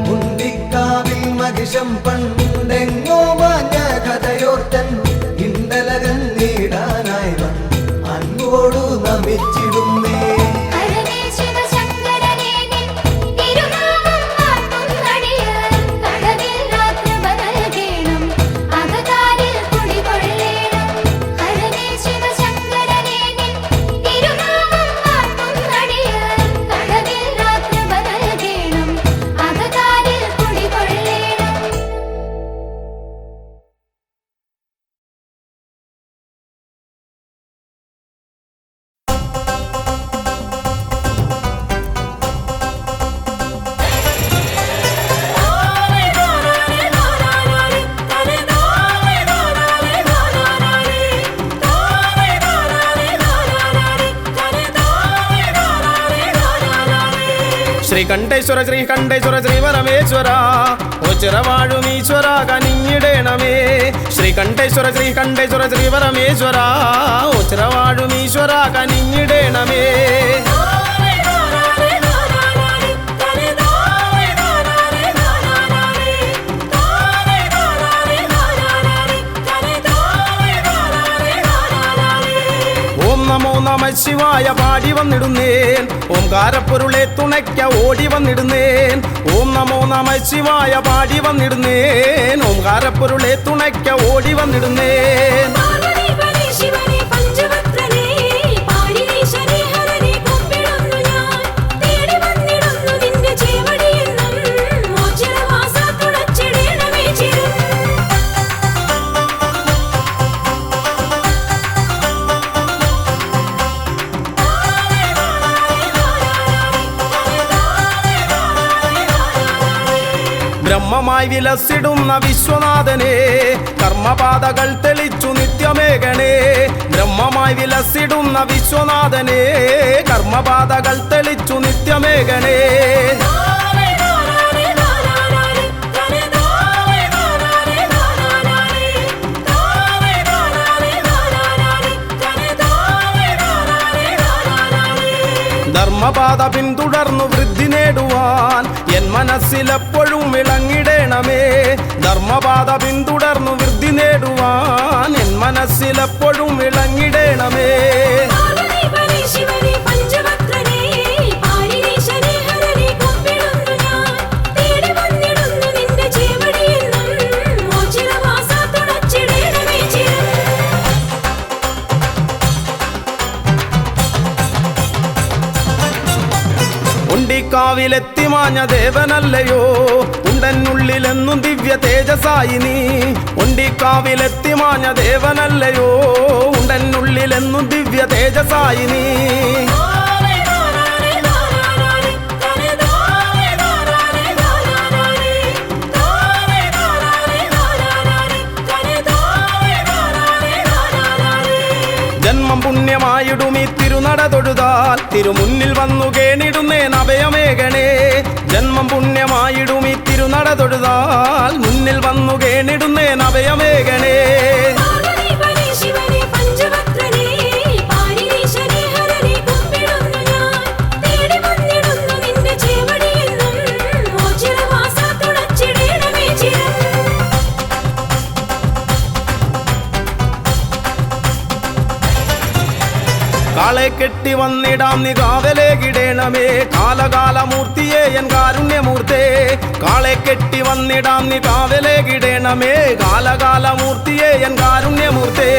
മുണ്ടിക്കാവിൽ മഹിഷം പണ്ടെങ്ങോ മാഞ്ഞ കഥയോർത്തൻ ഇണ്ടലകൻ നീടാനായി അൻപോടു നമിച്ചിടുന്നേ. ഹരനേ ശിവശങ്കരനേ നിൻ തിരുനാമം വാഴ്ത്തുന്നടിയാർ കളവില്ലാത്ത നൽകേണം അകതാരിൽ കുടികൊള്ളേണം. ഹരനേ ശിവശങ്കരനേ നിൻ തിരുനാമം വാഴ്ത്തുന്നടിയാർ കളവില്ലാത്ത നൽകേണം അകതാരിൽ കുടികൊള്ളേണം. ശ്രീകണ്ഠേശ്വര ശ്രീകണ്ഠേശ്വര ശ്രീപരമേശ്വര ഉച്ചരവാഴുമീശ്വര കനിഞ്ഞിടേണമേ. ശ്രീകണ്ഠേശ്വര ശ്രീകണ്ഠേശ്വര ശ്രീപരമേശ്വര ഉച്ചരവാഴുമീശ്വര കനിഞ്ഞിടേണമേ. ഓം നമോ നമ ശിവായ പാടി വന്നിടുന്നേൻ ഓംകാരപ്പൊരുളെ തുണയ്ക്ക ഓടി വന്നിടുന്നേൻ. ഓം നമോ നമ ശിവായ പാടി വന്നിടുന്നേൻ ഓംകാരപ്പൊരുളെ തുണയ്ക്ക ഓടി വന്നിടുന്നേൻ. ശിവനേ പഞ്ചവക്രനേ പാടിനീശനേ ഹരനേ കൊമ്പിടുന്നു ഞാൻ തേടി വന്നിടുന്നു നിന്റെ ചേവടിയെന്നും മോചനവാസ തുണച്ചിടേണമേ ചിരം. ബ്രഹ്മമായി വിലസിടുന്ന വിശ്വനാഥനെ കർമ്മപാതകൾ തെളിച്ചു നിത്യമേകണേ ബ്രഹ്മമായി വിലസിടുന്ന വിശ്വനാഥനെ കർമ്മപാതകൾ തെളിച്ചു നിത്യമേകണേ ധർമ്മപാത പിന്തുടർന്നു വൃദ്ധി നേടുവാൻ എൻ മനസ്സിലെപ്പോഴും വിളങ്ങിടേണമേ ധർമ്മപാത പിന്തുടർന്നു വൃദ്ധി നേടുവാൻ എൻ മനസ്സിലെപ്പോഴും വിളങ്ങിടേണമേ ഉണ്ടിക്കാവിലെത്തിമാഞ്ഞ ദേവനല്ലയോ ഉണ്ടനുള്ളിലെന്നും ദിവ്യ തേജസായി നീ ഉണ്ടിക്കാവിലെത്തിമാഞ്ഞ ദേവനല്ലയോ ഉണ്ടനുള്ളിലെന്നും ദിവ്യ തേജസായി നീ ജന്മം പുണ്യമായിടും ഈ തിരുനട തൊഴുതാൽ തിരുമുന്നിൽ വന്നു കേണിടുന്നേൻ അഭയമേകണേ ജന്മം പുണ്യമായിടും ഈ തിരുനട തൊഴുതാൽ മുന്നിൽ വന്നു കേണിടുന്നേൻ അഭയമേകണേ കാളെ കെട്ടി വന്നിടാം നീ കാവലേകിടേണമേ കാലകാലമൂർത്തിയെ എൻ കാരുണ്യമൂർത്തേ കാളെ കെട്ടി വന്നിടാം നീ കാവലേകിടേണമേ കാലകാലമൂർത്തിയെ എൻ കാരുണ്യമൂർത്തേ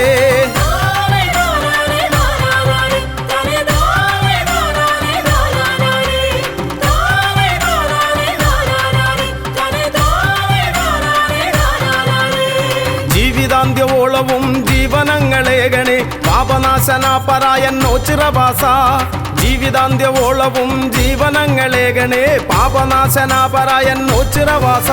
ജീവിതാന്ത്യവോളവും ജീവനങ്ങളേകണേ പാപനാശന പരായന്നോ ചിറവാസ ജീവിതാന്ത്യവോളവും ജീവനങ്ങളേകണേ പാപനാശന പരായന്നോ ചിറവാസ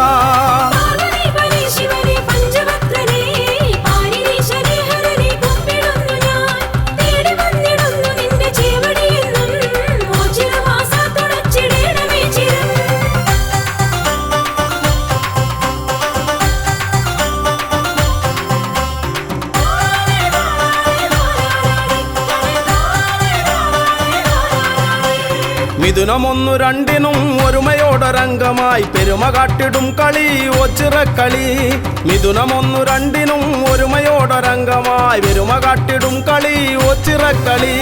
മിഥുനമൊന്നു രണ്ടിനും ഒരുമയോടൊരംഗമായി പെരുമ കാട്ടിടും കളി ഒച്ചിറക്കളി മിഥുനമൊന്നു രണ്ടിനും ഒരുമയോടൊരംഗമായി പെരുമ കാട്ടിടും കളി ഒച്ചിറക്കളി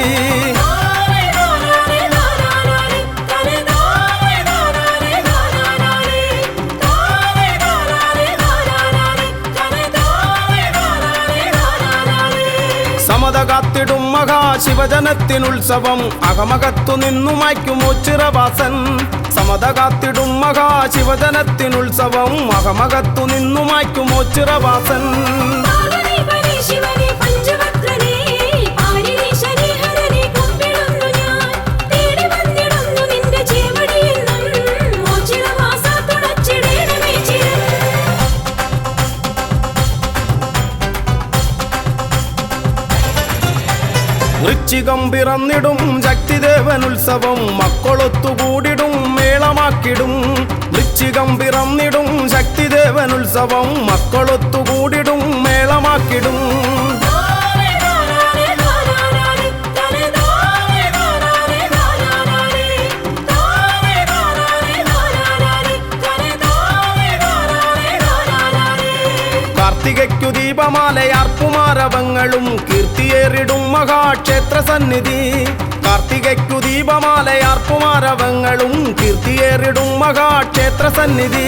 സമത കാത്തിടും മഹാശിവജനത്തിനുത്സവം അകമകത്തു നിന്നു മായ്ക്കും ഒച്ചിറവാസൻ സമത കാത്തിടും മഹാശിവജനത്തിനുത്സവം അകമകത്തു നിന്നു മായ്ക്കും ഒച്ചിറവാസൻ വൃശ്ചികം പിറന്നിടും ശക്തിദേവനുത്സവം മക്കളൊത്തുകൂടിടും മേളമാക്കിടും വൃശ്ചികം പിറന്നിടും ശക്തിദേവനുത്സവം മക്കളൊത്തുകൂടിടും മേളമാക്കിടും കാർത്തികയ്ക്കു ദീപമാലയാർപ്പുമാരവങ്ങളും കീർത്തിയേറിടും മഹാക്ഷേത്ര സന്നിധി കാർത്തികയ്ക്കു ദീപമാലയാർപ്പുമാരവങ്ങളും കീർത്തിയേറിടും മഹാക്ഷേത്ര സന്നിധി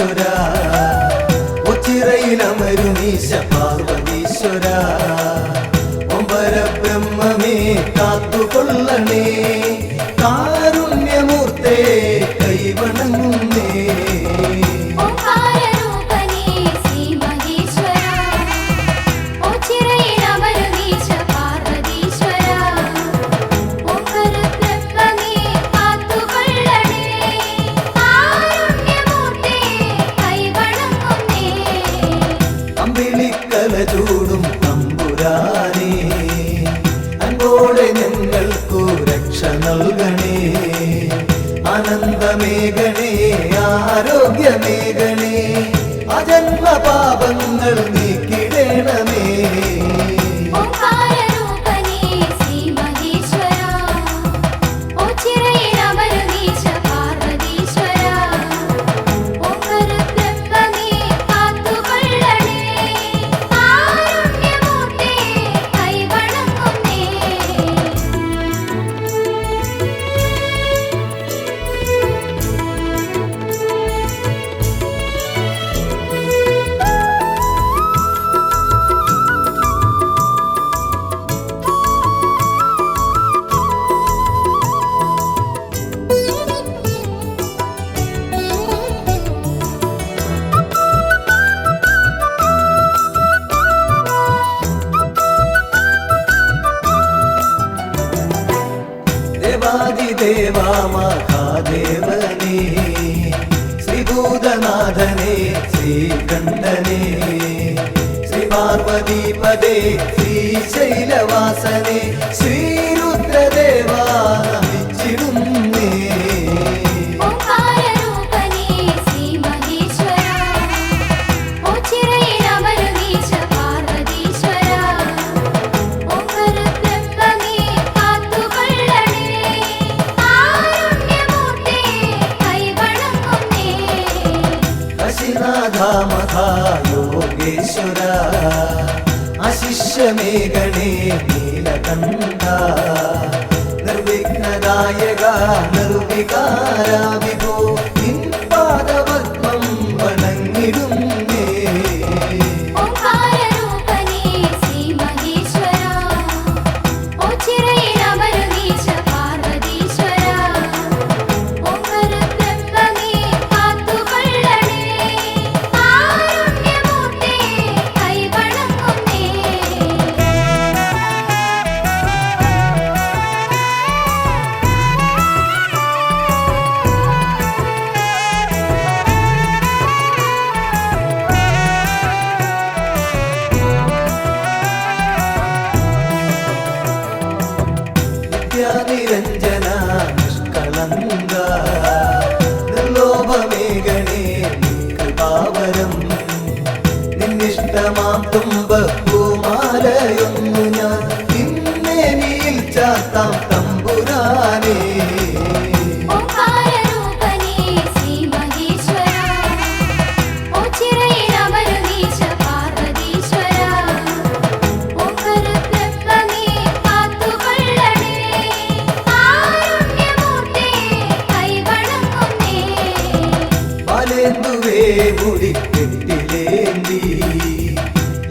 പാർവതീശ്വര ഒച്ചിറയിലമരുമീശ പാർവതീശ്വര ഒമ്പര ബ്രഹ്മമേ കാത്തുകൊള്ളണേ കാരുണ്യമൂർത്തേ കൈവണങ്ങുന്നേ ഓംകാരരൂപനേ ശ്രീ മഹേശ്വര ഓച്ചിറയിലമരുമീശ പാർവതീശ്വര ഓംകാര ബ്രഹ്മമേ കാത്തുകൊള്ളണേ കാരുണ്യമൂർത്തേ കൈവണങ്ങുന്നേ അമ്പിളിക്കല ചൂടും തമ്പുരാനേ അൻപോടെ ഞങ്ങൾക്കു രക്ഷ നൽകണേ ആനന്ദമേഘണേ ആരോഗ്യമേഘണേ അജന്മ പാപങ്ങൾ നീക്കിടണമേ ഓംകാരരൂപനേ ശ്രീ മഹേശ്വര ഓച്ചിറയിലമരുമീശ പാർവതീശ്വര ഓംകാര ബ്രഹ്മമേ കാത്തുകൊള്ളണേ കാരുണ്യമൂർത്തേ കൈവണങ്ങുന്നേ ദേവാദിദേവാ മഹാദേവനേ ശ്രീഭൂതനാഥനേ ശ്രീകണ്ഠനേ ശ്രീ പാർവതീപദേ ശ്രീശൈലവാസനേ ശ്രീരുദ്രദേവാ നമിച്ചിടുന്നേ ഓംകാരരൂപനേ ശ്രീ മഹേശ്വര ഓച്ചിറയിലമരുമീശ പാർവതീശ്വര ഓംകാര ബ്രഹ്മമേ കാത്തുകൊള്ളണേ കാരുണ്യമൂർത്തേ കൈവണങ്ങുന്നേ കാശിനാഥ മഹായോഗേശ്വര അശിഷ്യമേഘണേ നീലകണ്ഠ നിർവിഘ്നദായക നിർവികാര വിഭോ നിൻ പാദപത്മം വണങ്ങിടുന്നേ ഓംകാരരൂപനേ ശ്രീ മഹേശ്വര ഓച്ചിറയിലമരുമീശ പാർവതീശ്വര ഓംകാര ബ്രഹ്മമേ കാത്തുകൊള്ളണേ കാരുണ്യമൂർത്തേ കൈവണങ്ങുന്നേ നിത്യാനിരഞ്ജന നിഷ്കളങ്ക നിർലോഭമേഘണേ കൃപാവരം നിന്നിഷ്ടമാം തുമ്പപ്പൂമാലയൊന്നു ഞാൻ നിന്നേനിയിൽ ചാത്താം തമ്പുരാനേ ഓംകാരരൂപനേ ശ്രീ മഹേശ്വര ഓച്ചിറയിലമരുമീശ പാർവതീശ്വര ഓംകാര ബ്രഹ്മമേ കാത്തുകൊള്ളണേ കാരുണ്യമൂർത്തേ കൈവണങ്ങുന്നേ ബാലേന്ദുവേ മുടിക്കെട്ടിലേന്തി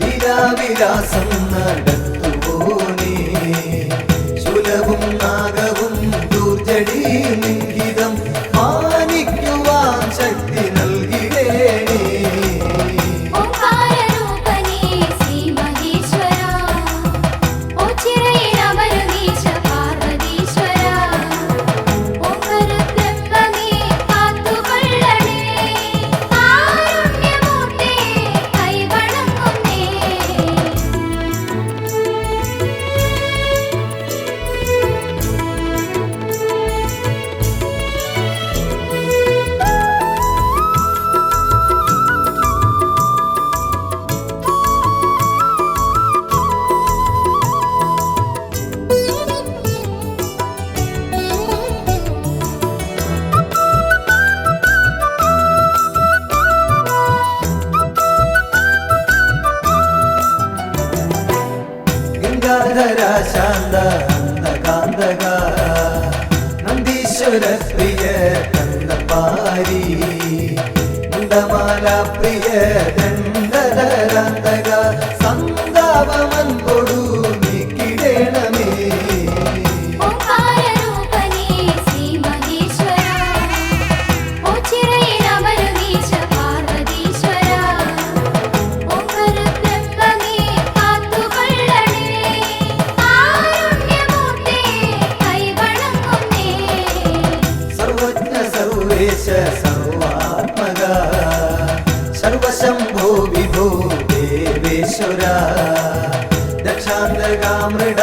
ലീലാവിലാസം നടത്തുപോനേ ശൂലവും നാഗവും ദൂർജടി ലിംഗിതം മാനിക്കുവാൻ ശക്തി നൽകിടേണേ ഓംകാരരൂപനേ ശ്രീ മഹേശ്വര ഓച്ചിറയിലമരുമീശ പാർവതീശ്വര ഓംകാര ബ്രഹ്മമേ കാത്തുകൊള്ളണേ കാരുണ്യമൂർത്തേ കൈവണങ്ങുന്നേ ഗംഗാധര ശാന്ത കാന്തക നന്ദീശ്വര പ്രിയ കന്ദപാരി ഗന്ധമാല പ്രിയ ദണ്ഡധരാന്തക സന്താപമൻപൊടു നീക്കിടേണമേ ഓംകാരരൂപനേ ശ്രീ മഹേശ്വര ഓച്ചിറയിലമരുവീശ പാർവതീശ്വര ഓംകരബ്രഹ്മമേ കാത്തുകൊള്ളണേ കാരുണ്യമൂർത്തേ കൈവണങ്ങുന്നേ സർവജ്ഞ സർവേശ സർവാത്മക സർവശംഭോ വിഭോ ദേവേശ്വര ദക്ഷാന്തകാമൃഡ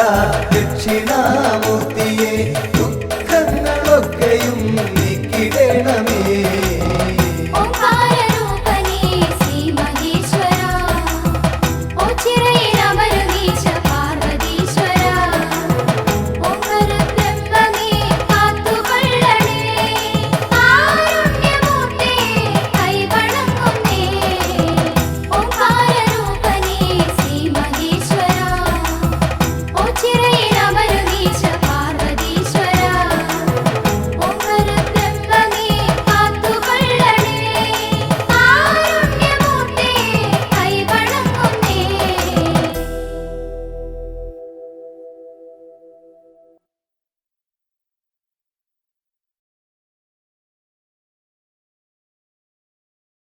ദക്ഷിണാമൂർത്തിയെ